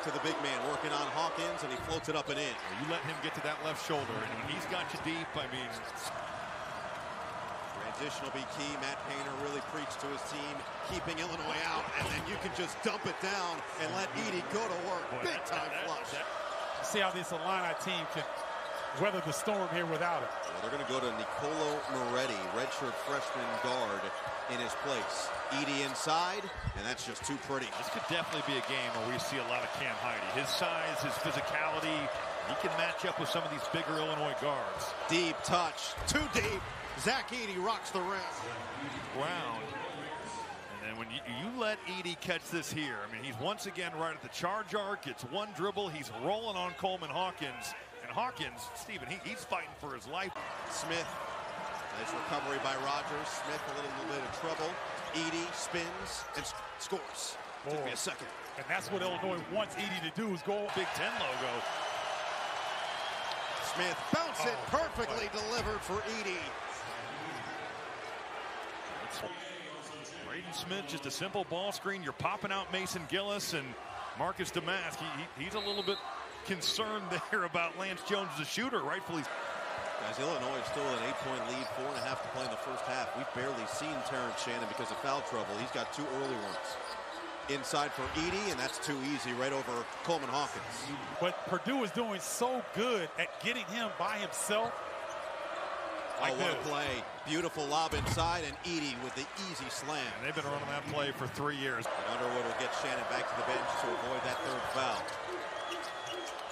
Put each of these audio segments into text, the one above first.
to the big man, working on Hawkins, and he floats it up and in. You let him get to that left shoulder, and when he's got you deep, I mean... Transition will be key. Matt Painter really preached to his team, keeping Illinois out, and then you can just dump it down and let Edey go to work. Big-time flush. See how this Illini team can weather the storm here without it. Well, they're going to go to Nicolo Moretti, redshirt freshman guard, in his place. Edey inside, and that's just too pretty. This could definitely be a game where we see a lot of Cam Heide. His size, his physicality, he can match up with some of these bigger Illinois guards. Deep touch, too deep. Zach Edey rocks the rim. Ground. And then when you let Edey catch this here, I mean, he's once again right at the charge arc. It's one dribble. He's rolling on Coleman Hawkins. And Hawkins, Stephen, he's fighting for his life. Smith, nice recovery by Rogers. Smith a little bit of trouble. Edey spins and scores. Took me a second. And that's what Illinois wants Edey to do, is go Big Ten logo. Smith bounce it perfectly delivered for Edey. Braden Smith, just a simple ball screen. You're popping out Mason Gillis and Marcus Damask. He's a little bit concerned there about Lance Jones as a shooter, rightfully. Guys, Illinois is still an 8-point lead, 4.5 to play in the first half. We've barely seen Terrence Shannon because of foul trouble. He's got 2 early ones. Inside for Edey, and that's too easy right over Coleman Hawkins. But Purdue is doing so good at getting him by himself. What a play. Beautiful lob inside, and Edey with the easy slam. And they've been running that play for 3 years. And Underwood will get Shannon back to the bench to avoid that 3rd foul.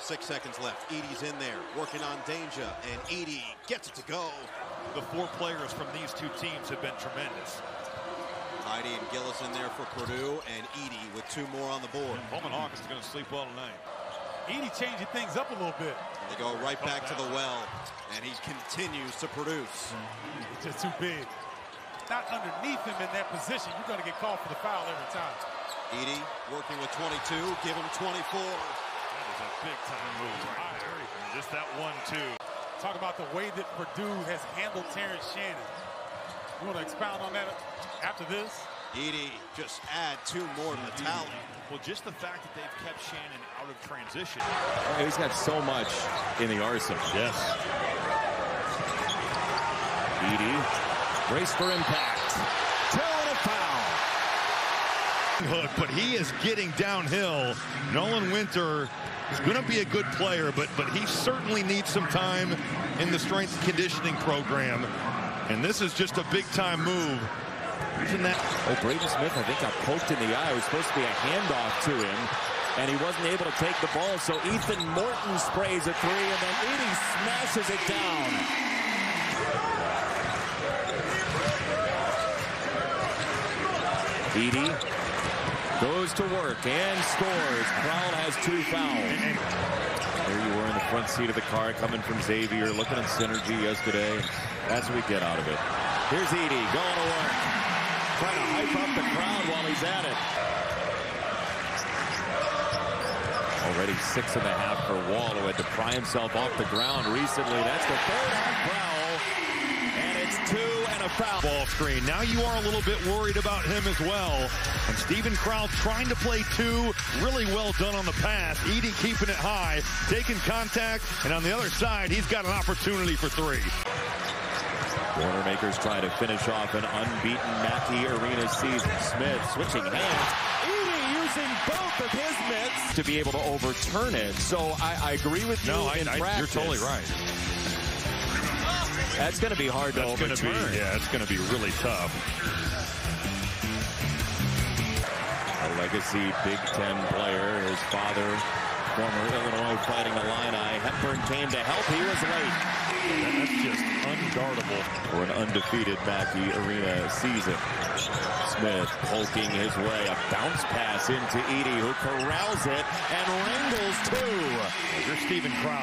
6 seconds left. Edey's in there, working on danger, and Edey gets it to go. The 4 players from these 2 teams have been tremendous. Heide and Gillis in there for Purdue, and Edey with 2 more on the board. Coleman Hawkins is going to sleep well tonight. Edey changing things up a little bit. And they go right back to the well, and he continues to produce. It's just too big. Not underneath him in that position. You're going to get called for the foul every time. Edey working with 22, give him 24. That is a big-time move right there. Just that 1-2. Talk about the way that Purdue has handled Terrence Shannon. You want to expound on that after this? Edey just add 2 more to the tally. Well, just the fact that they've kept Shannon out of transition. He's got so much in the arsenal. Yes. Edey, brace for impact. Turn a foul. But he is getting downhill. Nolan Winter is going to be a good player, but he certainly needs some time in the strength and conditioning program. And this is just a big-time move. Oh, Braden Smith, I think, got poked in the eye. It was supposed to be a handoff to him, and he wasn't able to take the ball. So Ethan Morton sprays a 3, and then Edey smashes it down. Edey goes to work and scores. Crowell has 2 fouls. There you were in the front seat of the car coming from Xavier, looking at synergy yesterday. That's what we get out of it. Here's Edey going to work. Trying to hype up the crowd while he's at it. Already 6.5 for Wall, who had to pry himself off the ground recently. That's the 3rd half foul. And it's 2 and a foul. Ball screen. Now you are a little bit worried about him as well. And Stephen Crowell trying to play 2. Really well done on the pass. Edey keeping it high, taking contact. And on the other side, he's got an opportunity for 3. Boilermakers try to finish off an unbeaten Mackey Arena season. Smith switching hands. Edey using both of his mitts to be able to overturn it. So I agree with you in practice. You're totally right. That's going to be hard to overturn. It's going to be really tough. A legacy Big Ten player, his father, former Illinois Fighting Illini. Hepburn came to help. He was late. That's just unguardable for an undefeated Mackey Arena season. Smith poking his way. A bounce pass into Edey, who corrals it and wrangles 2. You're Stephen Crowell.